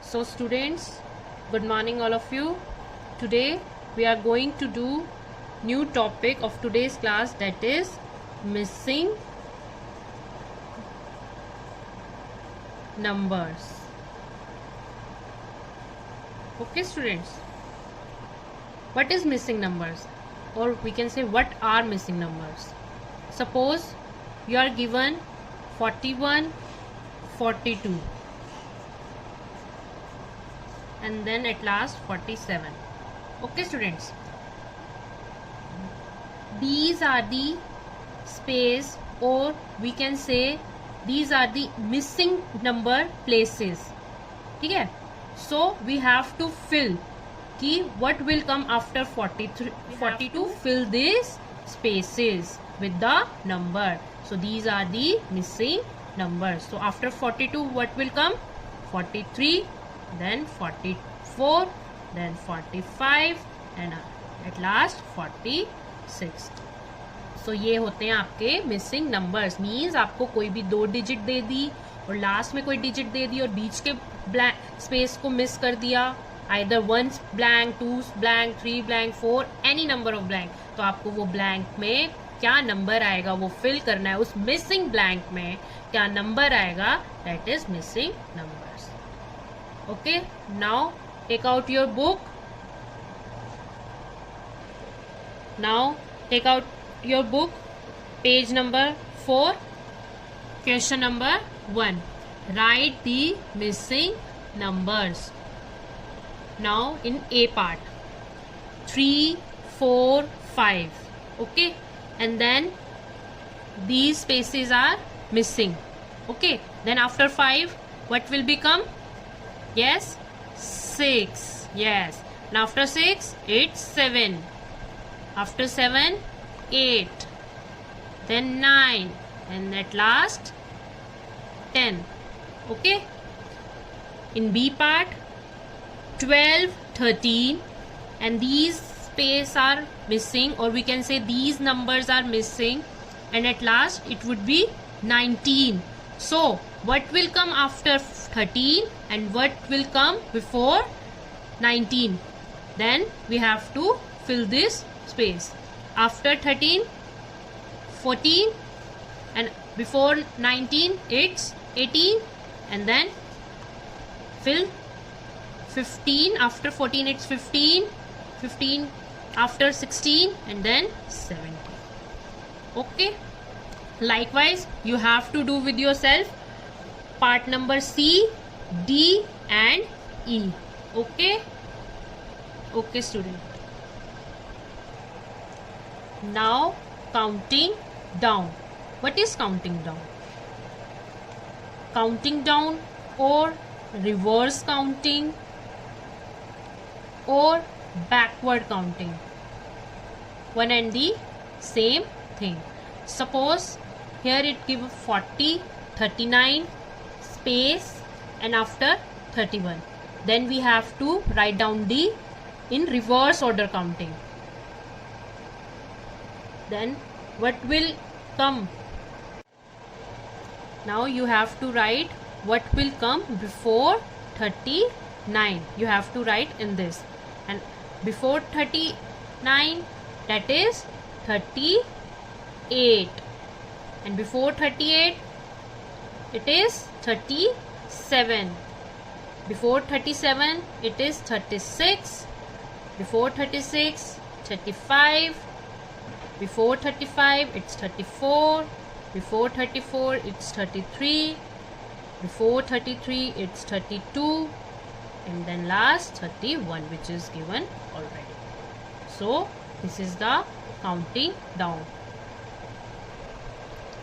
So students, good morning all of you. Today we are going to do new topic of today's class, that is missing numbers. Okay students, what is missing numbers, or we can say what are missing numbers? Suppose you are given 41, 42 and then at last 47. Okay students, these are the space, or we can say these are the missing number places. ठीक है, so we have to fill कि what will come after 43 42, fill these spaces with the number. So these are the missing numbers. So after 42 what will come? 43, then 44, then 45 and at last 46. So ये होते हैं आपके missing numbers. Means आपको कोई भी 2 digit दे दी और last में कोई डिजिट दे दी और बीच के ब्लैंक स्पेस को मिस कर दिया, either 1 blank, 2 blank, 3 blank, 4, any number of blank, तो आपको वो ब्लैंक में क्या नंबर आएगा वो फिल करना है. उस मिसिंग ब्लैंक में क्या नंबर आएगा, that is missing numbers. Okay, now take out your book. Now take out your book, page number 4, question number 1. Write the missing numbers. Now in A part, 3, 4, 5. Okay, and then these spaces are missing. Okay, then after 5 what will become? Yes, 6. Yes, and after 6 it's 7. After 7 8, then 9, and at last 10. Okay, in B part, 12, 13, and these space are missing, or we can say these numbers are missing, and at last it would be 19. So what will come after 13 and what will come before 19? Then we have to fill this space. After 13, 14, and before 19 it's 18, and then fill 15. After 14 it's 15, 15 after 16, and then 17. Okay, likewise you have to do with yourself part number C, D and E. Okay, okay student. Now counting down. What is counting down? Counting down or reverse counting or backward counting, one and the same thing. Suppose here it give 40, 39 space and after 31. Then we have to write down the in reverse order counting. Then what will come? Now you have to write what will come before 39. You have to write in this, and before 39 that is 38, and before 38 it is 37, before 37 it is 36, before 36 35, before 35 it's 34, before 34 it's 33, before 33 it's 32, and then last 31, which is given already. So this is the counting down.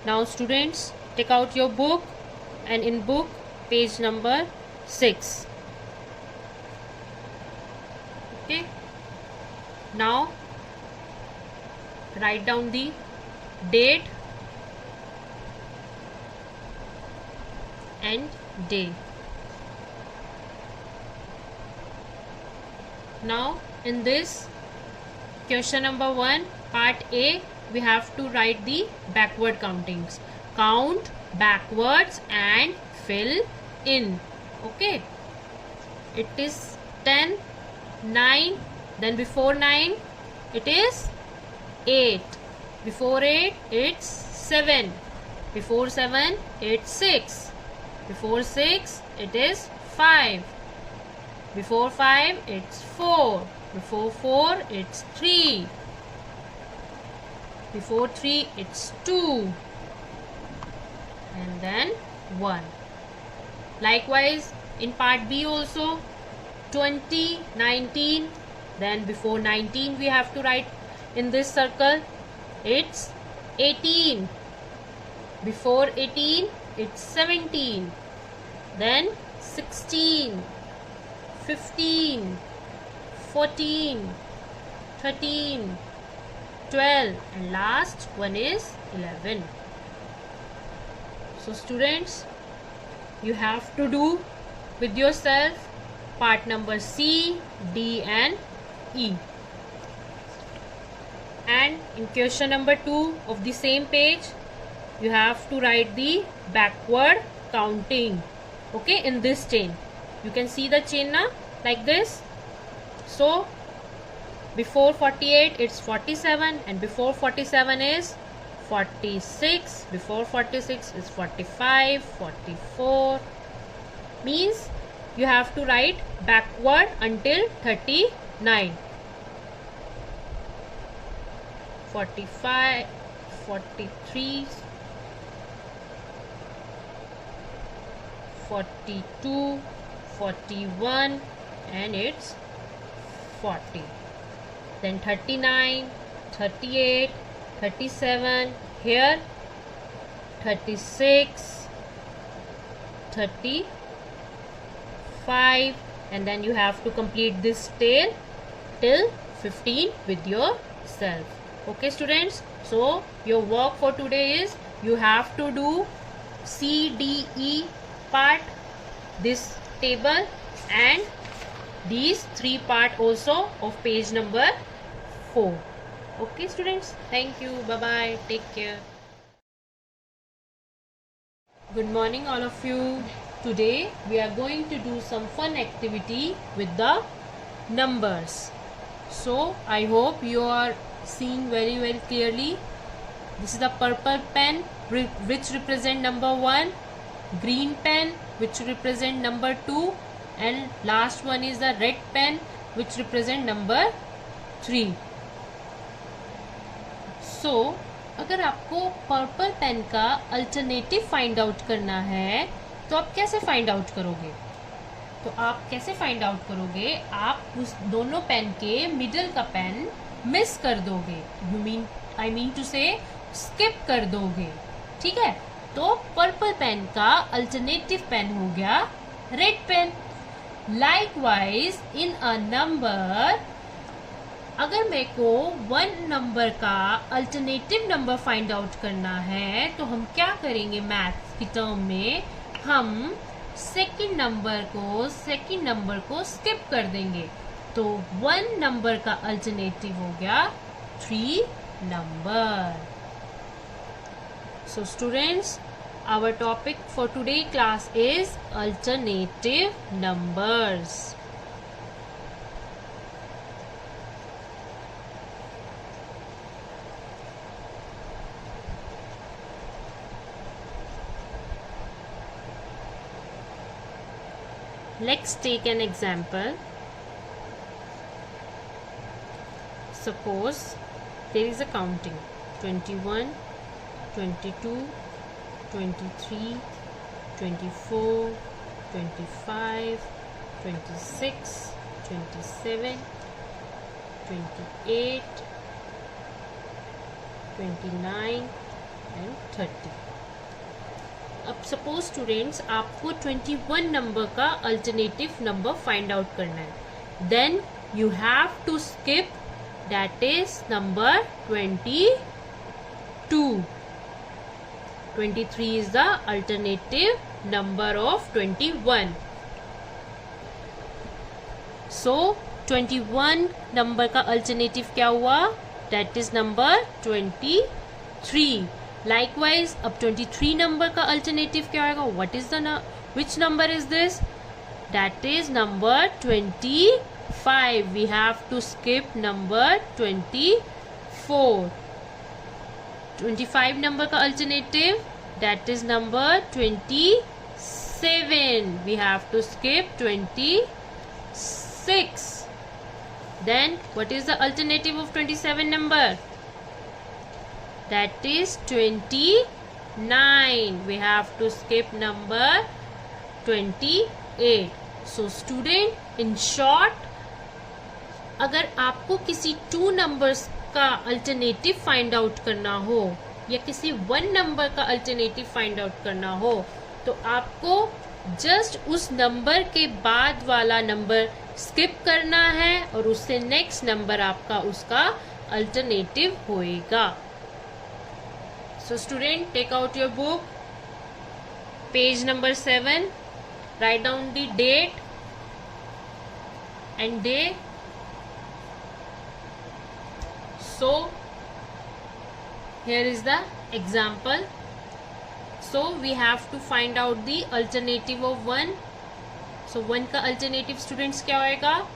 Now students, take out your book, and in book page number 6. Okay, now write down the date and day. Now in this question number 1 part A, we have to write the backward countings. Count backwards and fill in. Okay, it is 10. 9, then before 9 it is 8. Before 8 it's 7. Before 7 it's 6. Before 6 it is 5. Before 5 it's 4. Before 4 it's 3. Before 3 it's 2. And then 1. Likewise in part B also, 20, 19, then before 19 we have to write in this circle, it's 18. Before 18 it's 17. Then 16, 15, 14, 13, 12, and last one is 11. So students, you have to do with yourself part number C, D and E. And in question number 2 of the same page, you have to write the backward counting. Okay, in this chain. You can see the chain now like this. So before 48 it's 47, and before 47 is 46. Before 46 is 45, 44. Means you have to write backward until 39. 45, 43, 42, 41, and it's 40. Then 39, 38, 37, here 36, 35, and then you have to complete this tail till 15 with yourself. Okay students, so your work for today is you have to do C, D, E part, this table, and these 3 part also of page number 4. Okay students, thank you, bye bye, take care. Good morning all of you. Today we are going to do some fun activity with the numbers. So I hope you are seeing very clearly. This is the purple pen which represent number 1, green pen which represent number 2, and last one is the red pen which represent number 3. So अगर आपको purple pen का alternative find out करना है तो आप कैसे find out करोगे? तो आप कैसे फाइंड आउट करोगे? आप उस दोनों पेन के मिडल का पेन मिस कर दोगे. I mean to say skip कर दोगे. ठीक है, तो पर्पल पेन का अल्टरनेटिव पेन हो गया red pen. Likewise in a number, अगर मेरे को 1 नंबर का अल्टरनेटिव नंबर फाइंड आउट करना है तो हम क्या करेंगे? मैथ्स की टर्म में हम सेकंड नंबर को स्किप कर देंगे. तो 1 नंबर का अल्टरनेटिव हो गया 3 number. So students, our topic for today class is alternative numbers. Let's take an example. Suppose there is a counting 21, 22, 23, 24, 25, 26, 27, 28, 29 and 30. अब सपोज स्टूडेंट्स आपको 21 नंबर का अल्टरनेटिव नंबर फाइंड आउट करना है. Then you have to skip, that is number 22. 23 is the alternative number of 21. So 21 number का alternative क्या हुआ? That is number 23. Likewise अब 23 number का अल्टरनेटिव क्या होगा? What is the which number is this? that is number 25. We have to skip number 24. 25 number का alternative, that is number 27. We have to skip 26. Then what is the alternative of 27 number? That is 29. We have to skip number 28. So student, in short, अगर आपको किसी 2 numbers का alternative find out करना हो या किसी 1 number का alternative find out करना हो, तो आपको जस्ट उस नंबर के बाद वाला नंबर स्किप करना है और उससे नेक्स्ट नंबर आपका उसका अल्टरनेटिव होएगा. So student, take out your book, page number 7, write down the date and day. So here is the example. So we have to find out the alternative of 1. So 1 का alternative students क्या होएगा?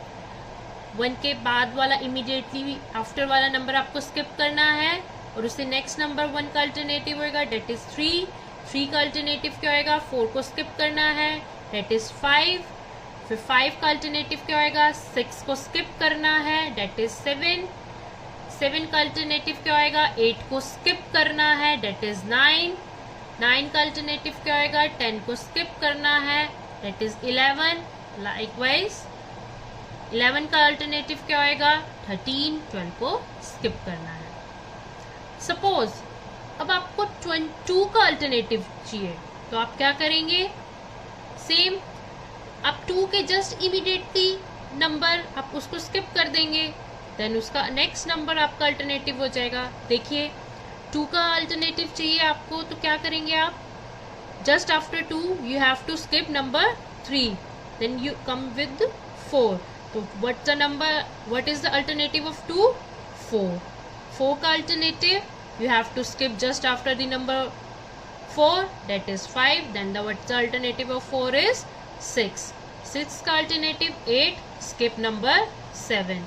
1 के बाद वाला immediately after वाला number आपको skip करना है और उससे नेक्स्ट नंबर 1 का अल्टरनेटिव होएगा, डेट इज 3. 3 का अल्टरनेटिव क्या होएगा? 4 को स्किप करना है, डेट इज 5. फिर 5 का अल्टरनेटिव क्या होएगा? 6 को स्किप करना है, डेट इज 7. 7 का अल्टरनेटिव क्या होएगा? 8 को स्किप करना है, डेट इज 9. 9 का अल्टरनेटिव क्या होएगा? 10 को स्किप करना है, डेट इज 11. लाइकवाइज 11 का अल्टरनेटिव क्या होएगा? 13. 12 को स्किप करना है. सपोज अब आपको 22 का अल्टरनेटिव चाहिए, तो आप क्या करेंगे? सेम, आप 2 के जस्ट इमीडिएटली नंबर आप उसको स्किप कर देंगे, देन उसका नेक्स्ट नंबर आपका अल्टरनेटिव हो जाएगा. देखिए 2 का अल्टरनेटिव चाहिए आपको, तो क्या करेंगे आप? Just after 2 you have to skip number 3, then you come with 4. तो what's the number, what is the alternative of 2? 4. 4 का alternative you have to skip just after the number 4, that is 5. Then what's the alternative of 4 is 6. 6 का alternative 8, skip number 7.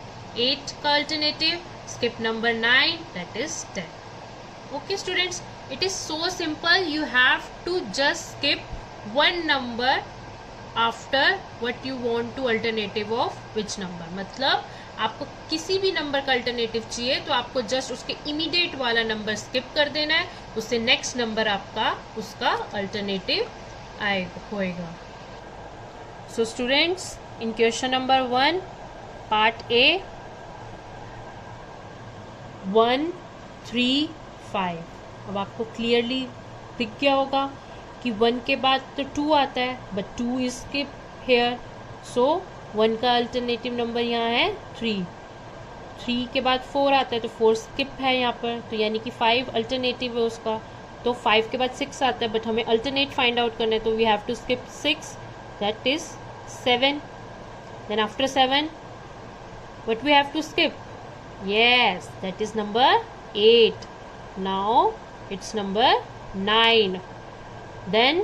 8 का alternative skip number 9, that is 10. Okay students, it is so simple. You have to just skip one number after what you want to alternative of which number. मतलब आपको किसी भी number का alternative चाहिए तो आपको just उसके इमीडिएट वाला नंबर स्किप कर देना है, उससे नेक्स्ट नंबर आपका उसका अल्टरनेटिव होएगा. सो students, in question number 1 part A 1, 3, 5, अब आपको क्लियरली दिख गया होगा कि 1 के बाद तो 2 आता है, बट 2 इज स्किप हेयर. सो 1 का अल्टरनेटिव नंबर यहाँ है 3. 3 के बाद 4 आता है, तो 4 स्किप है यहाँ पर, तो यानी कि 5 अल्टरनेटिव है उसका. तो 5 के बाद 6 आता है, बट हमें अल्टरनेट फाइंड आउट करना है, तो we have to skip 6, that is 7. Then after 7 what we have to skip? Yes, that is number 8. Now it's number 9. Then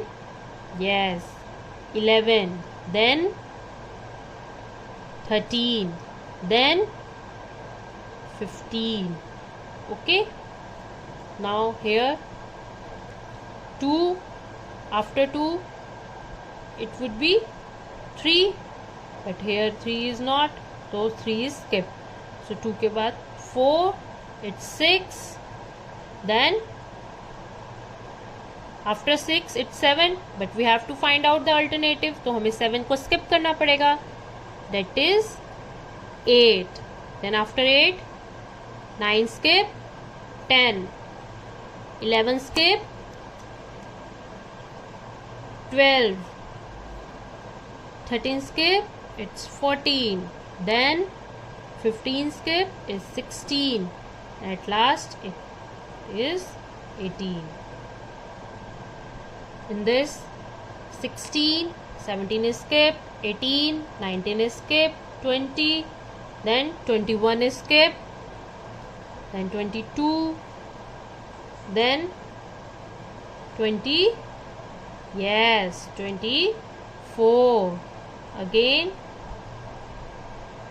yes 11, then 13, then 15. Okay, now here 2, after 2 it would be 3, but here 3 is not, so 3 is skipped. So 2 के बाद 4, it's 6, then after 6 it's 7, but we have to find out the alternative, तो हमें 7 को skip करना पड़ेगा, that is 8. Then after 8 9 skip, 10, 11 skip, 12, 13 skip, it's 14, then 15 skip is 16, and at last it is 18. In this 16, 17 is skip, 18, 19 is skip, 20, then 21 is skip, then 22, then 20, yes, 24, again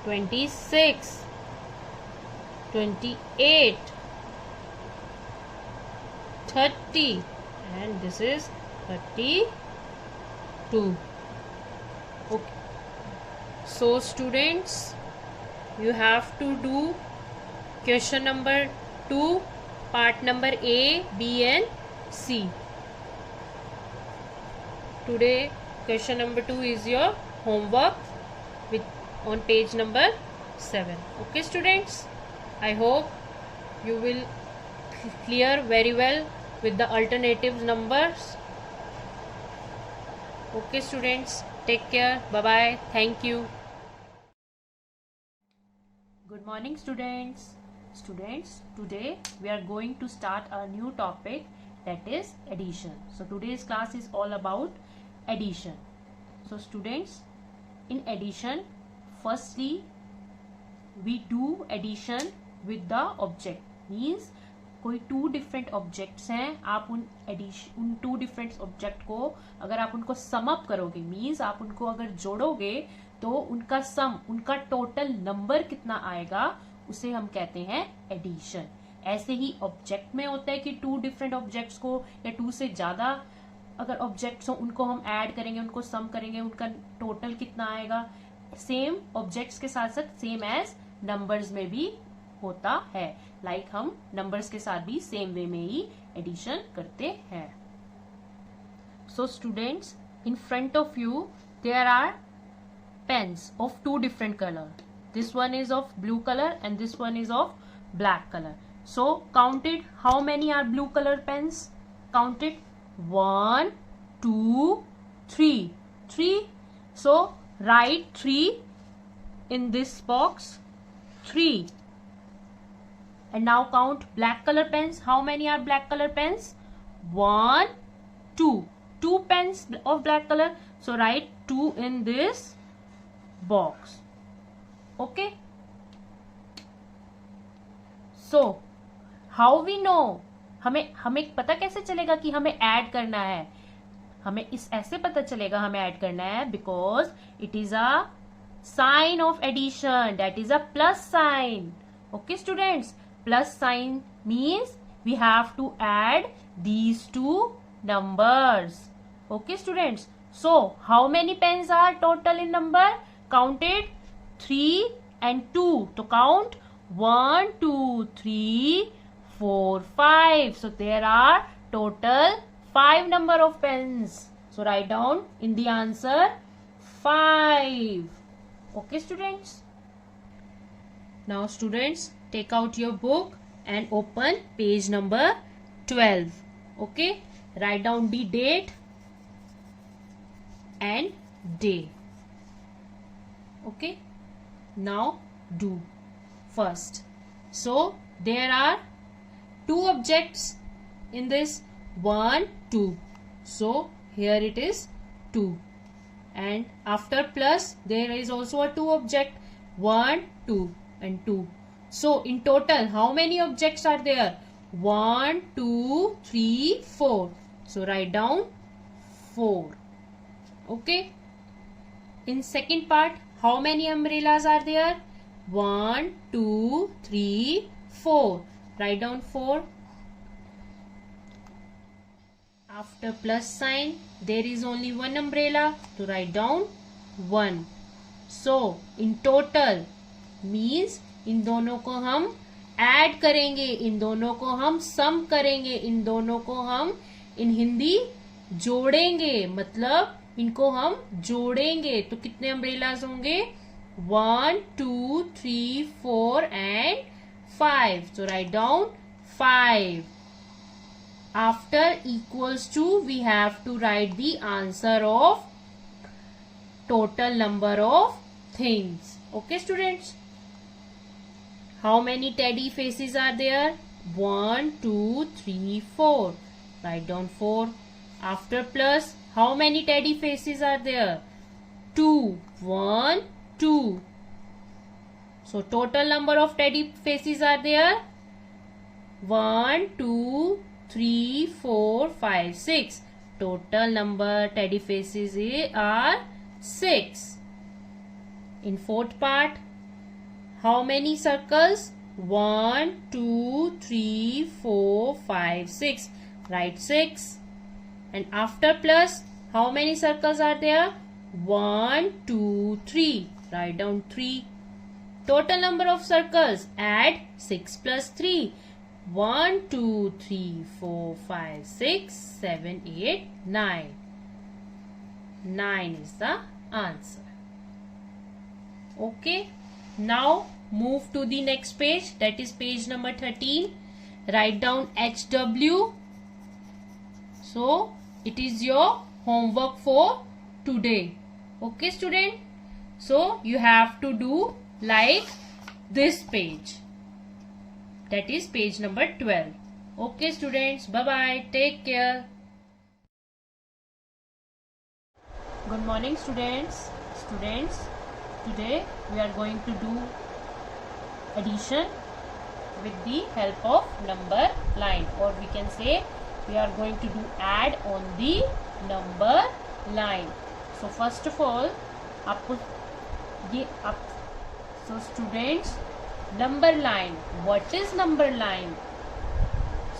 26, 28, 30, and this is 32. Okay, so students, you have to do question number 2, part number A, B and C. Today question number 2 is your homework with on page number 7. Okay students, I hope you will clear very well with the alternative numbers. Okay students, take care, bye bye, thank you. Good morning students. Today we are going to start a new topic, that is addition. So today's class is all about addition. So students, in addition, firstly we do addition with the object. Means कोई 2 different objects हैं, आप उन 2 different object को अगर आप उनको sum up करोगे, means आप उनको अगर जोड़ोगे तो उनका सम, उनका टोटल नंबर कितना आएगा, उसे हम कहते हैं एडिशन. ऐसे ही ऑब्जेक्ट में होता है कि 2 डिफरेंट ऑब्जेक्ट्स को या 2 से ज्यादा अगर ऑब्जेक्ट्स हो उनको हम ऐड करेंगे, उनको सम करेंगे, उनका टोटल कितना आएगा. सेम ऑब्जेक्ट्स के साथ साथ सेम एज नंबर्स में भी होता है. लाइक हम नंबर्स के साथ भी सेम वे में ही एडिशन करते हैं. So students, in front of you there are pens of 2 different color. This one is of blue color and this one is of black color. So count it. How many are blue color pens? Count it. 1, 2, 3. 3. So write 3 in this box. 3. And now count black color pens. How many are black color pens? 1, 2. 2 pens of black color. So write 2 in this box. Okay. So how we know? हमें पता कैसे चलेगा कि हमें add करना है? हमें इस ऐसे पता चलेगा हमें ऐड करना है, because it is a sign of addition, that is a plus sign. Okay students, plus sign means we have to add these 2 numbers. Okay students, so how many pens are total in number? Counted 3 and 2. To count 1, 2, 3, 4, 5. So there are total 5 number of pens. So write down in the answer 5. Okay students. Now students, take out your book and open page number 12. Okay. Write down the date and day. Okay. Now do first. So there are 2 objects in this 1, 2. So here it is 2, and after plus there is also a 2 object, 1, 2 and 2. So in total how many objects are there? 1, 2, 3, 4. So write down 4. Okay. In second part, how many umbrellas are there? 1, 2, 3, 4. Write down 4. After plus sign, there is only one umbrella, to write down 1. So in total means इन दोनों को हम add करेंगे, इन दोनों को हम सम करेंगे, इन दोनों को हम इन हिंदी जोड़ेंगे, मतलब इनको हम जोड़ेंगे तो कितने अम्ब्रेलाज होंगे? 1, 2, 3, 4 and 5. So write down 5. After equals to, we have to write the answer of total number of things. Okay students. How many teddy faces are there? 1, 2, 3, 4. Write down 4. After plus, how many teddy faces are there? 2. 1, 2. So total number of teddy faces are there? 1, 2, 3, 4, 5, 6. Total number teddy faces are 6. In fourth part, how many circles? 1, 2, 3, 4, 5, 6. Write 6. And after plus, how many circles are there? 1, 2, 3. Write down 3. Total number of circles. Add 6 plus 3. 1, 2, 3, 4, 5, 6, 7, 8, 9. 9 is the answer. Okay. Now move to the next page, that is page number 13. Write down HW. So it is your homework for today. Okay student, so you have to do like this page, that is page number 12. Okay students, bye bye, take care. Good morning students. Today we are going to do addition with the help of number line, or we can say we are going to do add on the number line. So first of all आपको ये so students, number line, what is number line?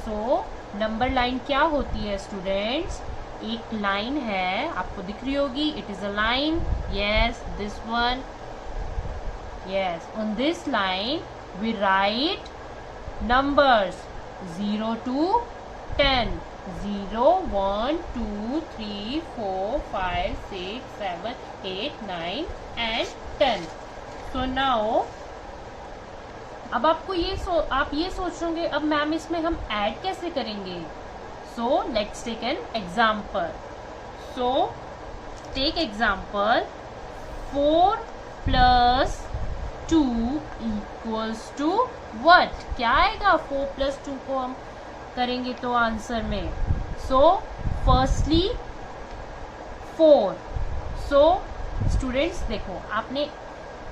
So number line क्या होती है students? एक line है, आपको दिख रही होगी, it is a line. Yes, this one. Yes, on this line we write numbers 0 to 10. 0, 1, 2, 3, 4, 5, 6, 7, 8, 9 and 10. So now अब आपको आप ये सोच रहे होंगे, अब मैम इसमें हम ऐड कैसे करेंगे? So let's take an example. So take example, 4 plus 2 equals to what? क्या आएगा 4 plus 2 को हम करेंगे तो आंसर में? So firstly 4. So students देखो, आपने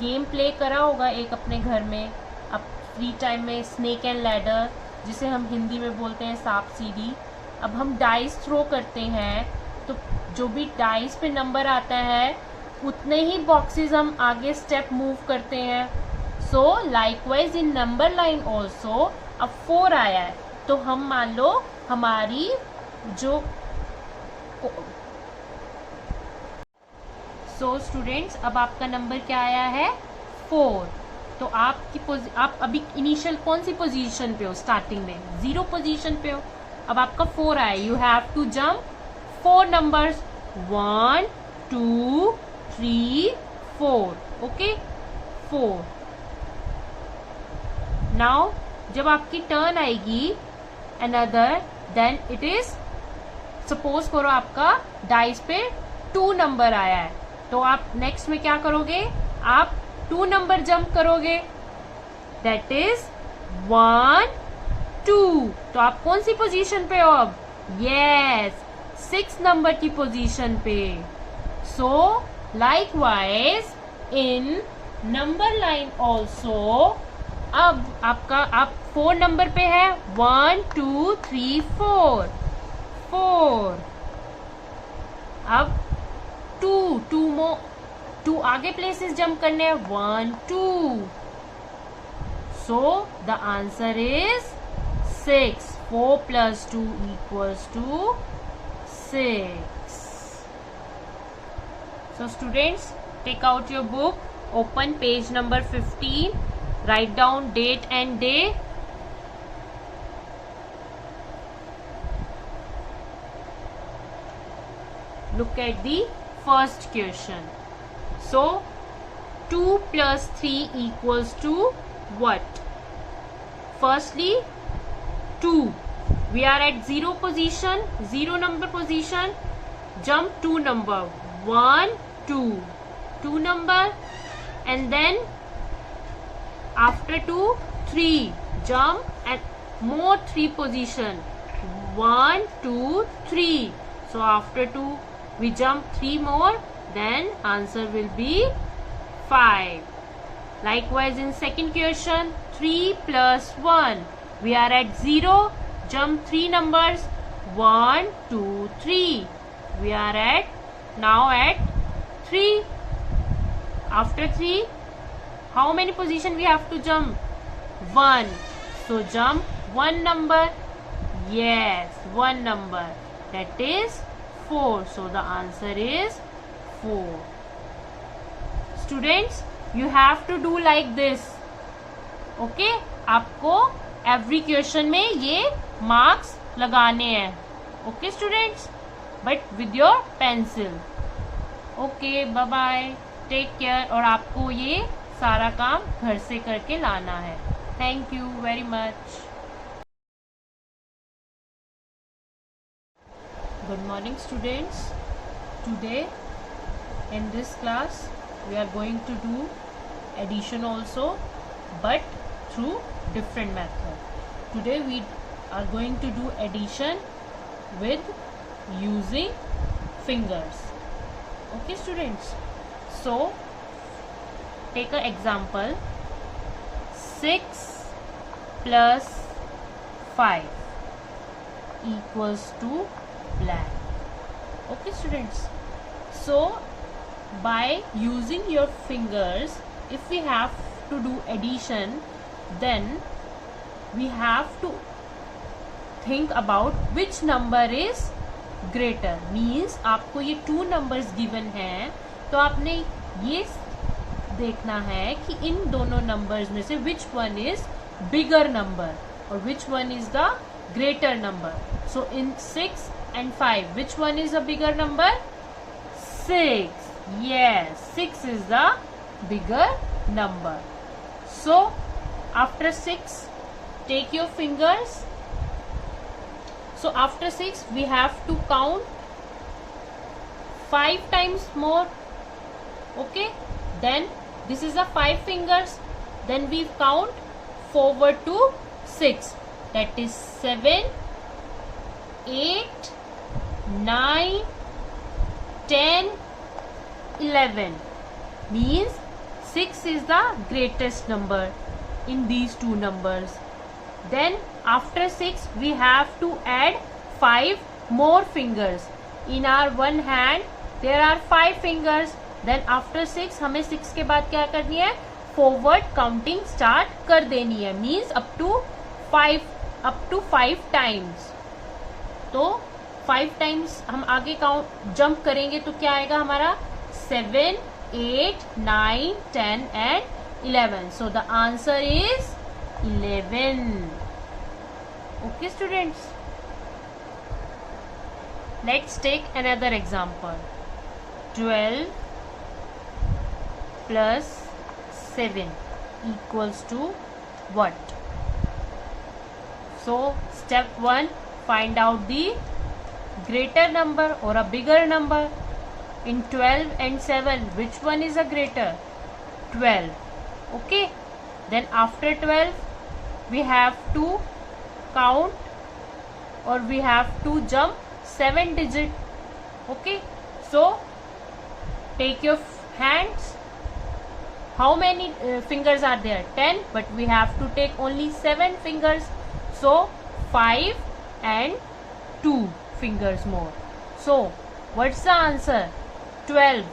गेम प्ले करा होगा एक अपने घर में, अब फ्री टाइम में, स्नेक एंड लैडर, जिसे हम हिंदी में बोलते हैं सांप सीढ़ी. अब हम डाइस थ्रो करते हैं तो जो भी डाइस पे नंबर आता है उतने ही बॉक्सेस हम आगे स्टेप मूव करते हैं. सो लाइकवाइज इन नंबर लाइन ऑल्सो, अब 4 आया है तो हम मान लो हमारी जो सो स्टूडेंट्स अब आपका नंबर क्या आया है 4. तो आप अभी इनिशियल कौन सी पोजीशन पे हो? स्टार्टिंग में 0 पोजीशन पे हो. अब आपका 4 आया, you have to jump 4 numbers, 1, 2, 3, 4. Okay 4. Now जब आपकी टर्न आएगी another, then it is, suppose करो आपका डाइस पे 2 नंबर आया है, तो आप नेक्स्ट में क्या करोगे? आप 2 नंबर जंप करोगे, दैट इज 1, 2. तो आप कौन सी पोजीशन पे हो अब? यस, 6 नंबर की पोजीशन पे. सो लाइकवाइज इन नंबर लाइन ऑल्सो, अब आप 4 नंबर पे है, 1, 2, 3, 4. अब 2 आगे प्लेसेस जंप करने हैं, 1, 2. So the answer is 6. 4 plus 2 equals to 6. So students, take out your book, open page number 15, write down date and day. Look at the first question. So 2 plus 3 equals to what? Firstly 2. We are at 0 position, 0 number position. Jump 2 number, 1, 2. 2 number, and then after 2, 3. Jump and more 3 position, 1, 2, 3. So after 2, we jump 3 more. Then answer will be 5. Likewise in second question, 3 plus 1. We are at 0. Jump 3 numbers, 1, 2, 3. We are now at 3. After 3, how many position we have to jump? 1. So jump 1 number. Yes, 1 number. That is 4. So the answer is 4. Students, you have to do like this. Okay? आपको every question में ये marks लगाने हैं. Okay students? But with your pencil. Okay, bye bye. Take care. और आपको ये सारा काम घर से करके लाना है. Thank you very much. Good morning students. Today in this class we are going to do addition also, but through different method. Today we are going to do addition with using fingers. Okay students, so take an example. 6 plus 5 equals to blank. Okay students, so by using your fingers, if we have to do addition, then we have to think about which number is greater. Means आपको ये 2 numbers given हैं, तो आपने ये देखना है कि इन दोनों numbers में से which one is bigger number or which one is the greater number. So in 6 and 5, which one is a bigger number? 6. Yes, 6 is the bigger number. So after 6, take your fingers. So after 6, we have to count 5 times more. Okay, then this is the 5 fingers. Then we count forward to 6. That is 7, 8, 9, 10, 11. Means 6 is the greatest number in these 2 numbers. Then after 6 we have to add 5 more fingers. In our one hand there are 5 fingers. Then after 6 हमें 6 के बाद क्या करनी है? Forward counting start कर देनी है. Means up to 5 times. तो 5 times हम आगे काउंट जंप करेंगे तो क्या आएगा हमारा? 7, 8, 9, 10 and 11. So the answer is 11. Okay students, let's take another example. 12 plus 7 equals to what? So step 1, find out the greater number or a bigger number. In 12 and 7, which one is a greater? 12. Okay, then after 12 we have to count or we have to jump 7 digit. Okay, so take your hands. How many fingers are there? 10, but we have to take only 7 fingers. So 5 and 2 fingers more. So what's the answer? 12.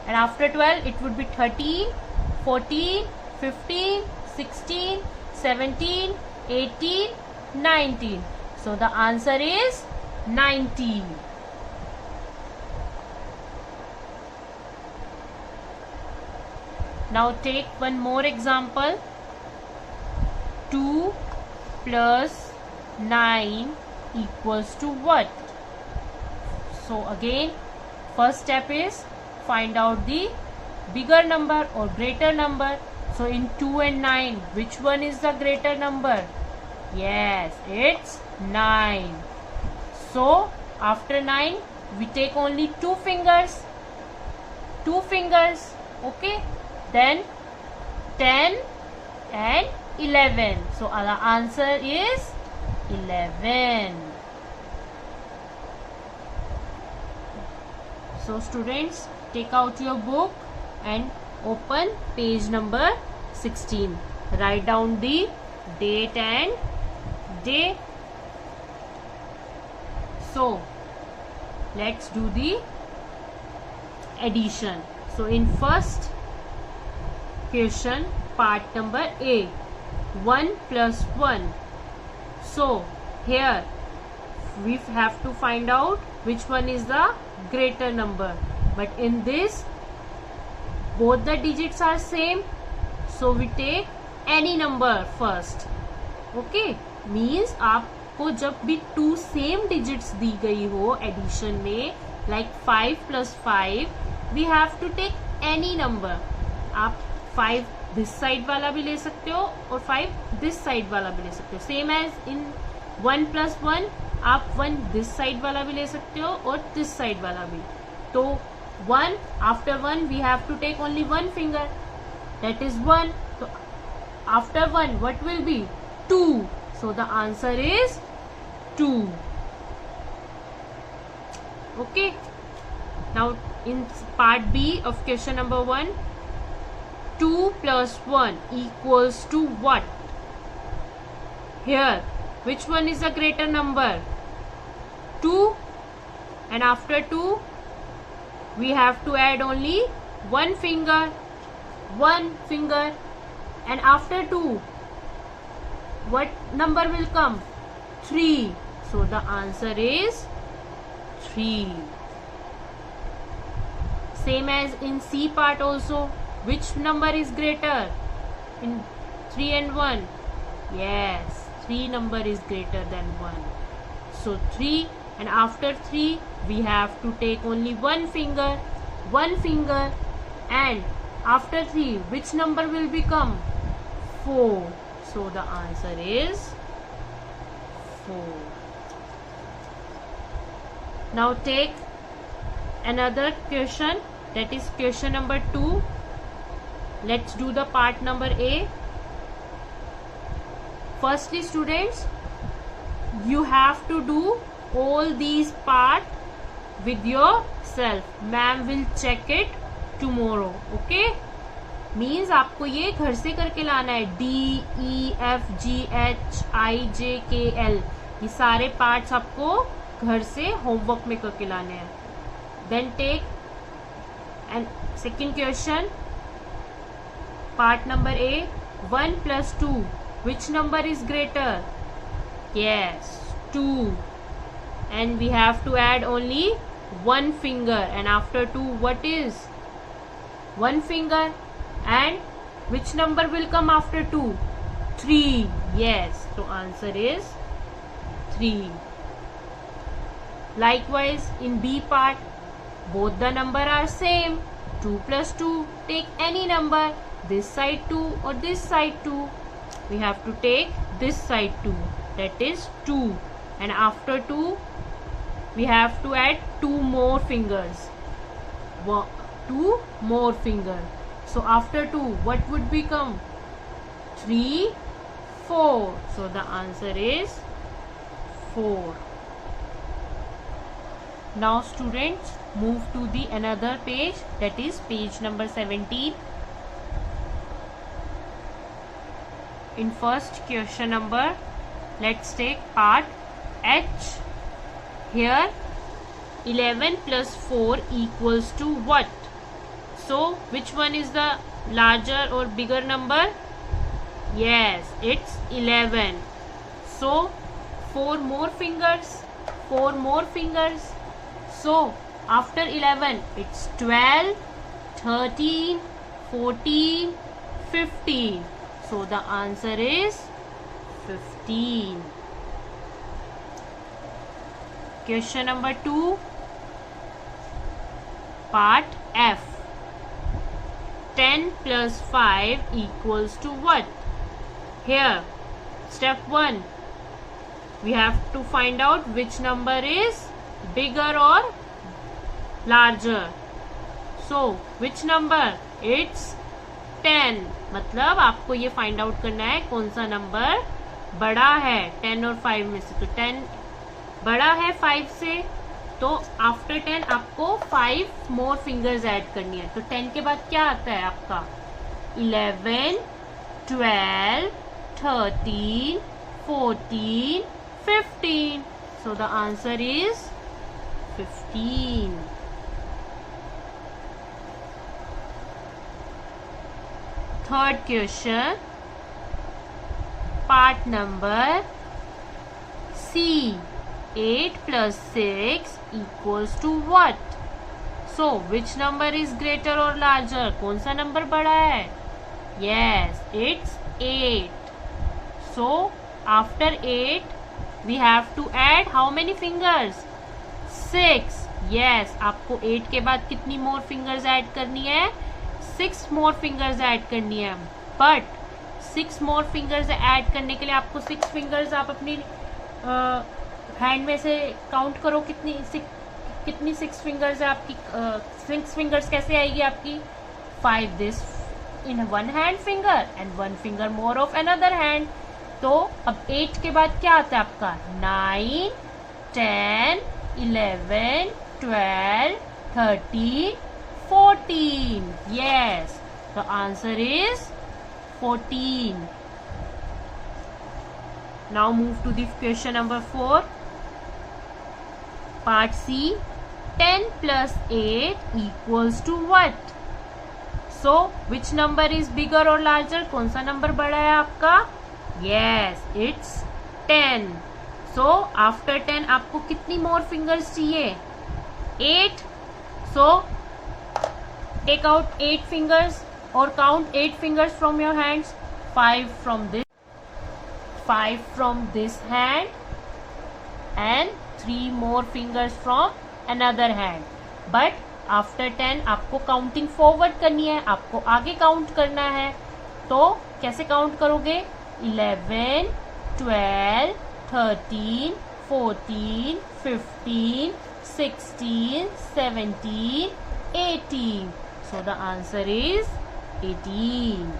And after 12 it would be 13, 14, 15, 16, 17, 18, 19. So the answer is 19. Now take one more example. 2 plus 9 equals to what? So again, first step is find out the bigger number or greater number. So in 2 and 9, which one is the greater number? Yes, it's 9. So after 9, we take only 2 fingers. 2 fingers. Okay. Then 10 and 11. So the answer is 11. So students, take out your book and open page number 16. Write down the date and day. So let's do the addition. So in first question part number A, 1 plus 1. So here we have to find out which one is the greater number, but in this both the digits are same, so we take any number first. Okay, means आपको जब भी 2 same digits दी गई हो addition में, like 5 plus 5, we have to take any number. आप 5 this side वाला भी ले सकते हो और 5 दिस साइड वाला भी ले सकते हो. सेम एज इन 1 plus 1, आप 1 दिस साइड वाला भी ले सकते हो और दिस साइड वाला भी. तो 1, after 1 we have to take only one finger, that is 1. So after 1 what will be? 2. So the answer is 2. Okay, now in part B of question number 1, 2 plus 1 equals to what? Here which one is the greater number? 2, and after 2 we have to add only one finger, and after 2 what number will come? 3. So the answer is 3. Same as in C part also, which number is greater in 3 and 1? Yes, 3 number is greater than 1. So 3, and after 3 we have to take only one finger, and after 3 which number will become? 4. So the answer is 4. Now take another question, that is question number 2. Let's do the part number A. Firstly students, you have to do all these part with yourself. Ma'am will check it tomorrow. Okay, means आपको ये घर से करके लाना है. D, E, F, G, H, I, J, K, L, ये सारे parts आपको घर से होमवर्क में करके लाने हैं. Then take and second question, part number A, 1 plus 2, which number is greater? Yes, 2, and we have to add only one finger, and after 2 what is? One finger, and which number will come after 2? 3. Yes, so answer is 3. Likewise in B part, both the number are same. 2 plus 2, take any number, this side 2 or this side 2. We have to take this side 2, that is 2, and after 2 we have to add 2 more fingers. 2 more fingers. So after 2 what would become? 3, 4. So the answer is 4. Now students, move to the another page, that is page number 17. In first question number, let's take part H. Here 11 plus 4 equals to what? So which one is the larger or bigger number? Yes, it's 11. So 4 more fingers. So after 11 it's 12, 13, 14, 15. So the answer is 15. Question number 2, part F. 10 plus 5 equals to what? Here, step 1, we have to find out which number is bigger or larger. So which number? It's 10. मतलब आपको ये find out करना है कौन सा number बड़ा है 10 और 5 में से. तो 10 बड़ा है 5 से, तो आफ्टर 10 आपको 5 मोर फिंगर्स ऐड करनी है. तो 10 के बाद क्या आता है आपका? 11, 12, 13, 14, 15. So the answer is 15. Third question, part number C, 8 plus 6 equals to what? So which number is greater or larger? कौन सा नंबर बड़ा है? Yes, it's 8. So after 8 we have to add how many fingers? 6. Yes, आपको 8 के बाद कितनी more fingers add करनी है? 6 more fingers add करनी है. But 6 more fingers add करने के लिए आपको 6 fingers आप अपनी हैंड में से काउंट करो, कितनी 6 फिंगर्स है आपकी. 6 फिंगर्स कैसे आएगी आपकी? 5 this in one hand finger and 1 finger more of another hand. तो अब 8 के बाद क्या आता है आपका? 9, 10, 11, 12, 13, 14. Yes, the answer is 14. Now move to the question number 4. Part C, 10 plus 8 equals to what? So which number is bigger or larger? कौन सा नंबर बड़ा है आपका? Yes, it's 10. So after 10 आपको कितनी more fingers चाहिए? 8. So take out 8 fingers or count 8 fingers from your hands. 5 from this hand and 3 more fingers from another hand. But after 10 आपको counting forward करनी है, आपको आगे काउंट करना है. तो कैसे काउंट करोगे? 11, 12, 13, 14, 15, 16, 17, 18. So the answer is 18.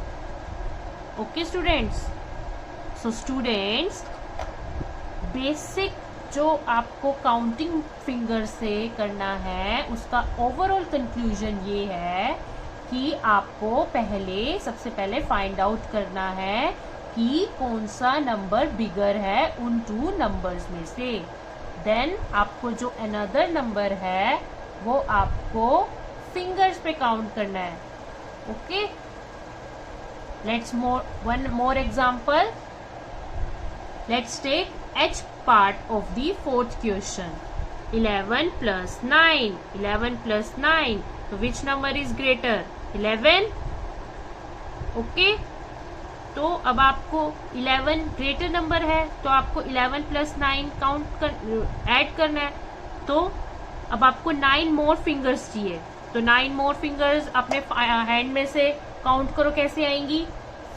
Okay students. So students, basic जो आपको काउंटिंग फिंगर से करना है उसका ओवरऑल कंक्लूजन ये है कि आपको सबसे पहले फाइंड आउट करना है कि कौन सा नंबर बिगर है उन 2 नंबर्स में से. देन आपको जो अनदर नंबर है वो आपको फिंगर्स पे काउंट करना है. Okay, let's one more example. Let's take H part of the fourth question. 11 plus 9. 11 plus 9. So which number is greater? 11. Okay. तो अब आपको 11 ग्रेटर नंबर है तो आपको 11 plus 9 ऐड करना है. तो अब आपको 9 मोर फिंगर्स चाहिए. तो 9 मोर फिंगर्स अपने हैंड में से काउंट करो कैसे आएंगी.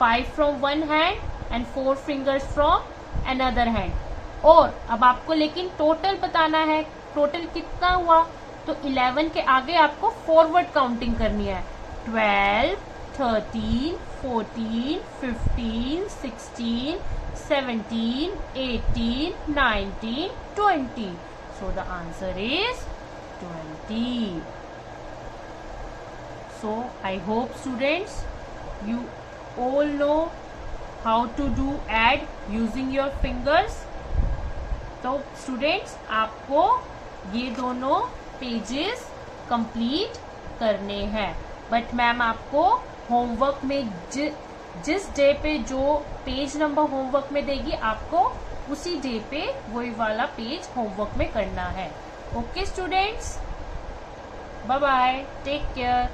5 from one hand and 4 fingers from another hand. और अब आपको लेकिन टोटल बताना है, टोटल कितना हुआ. तो 11 के आगे आपको फॉरवर्ड काउंटिंग करनी है. 12, 13, 14, 15, 16, 17, 18, 19, 20. So the answer is 20. So I hope students you all know how to do add using your fingers. तो स्टूडेंट्स आपको ये दोनों पेजेस कंप्लीट करने हैं. बट मैम आपको होमवर्क में जिस डे पे जो पेज नंबर होमवर्क में देगी आपको उसी डे पे वही वाला पेज होमवर्क में करना है. Okay students, bye bye, take care.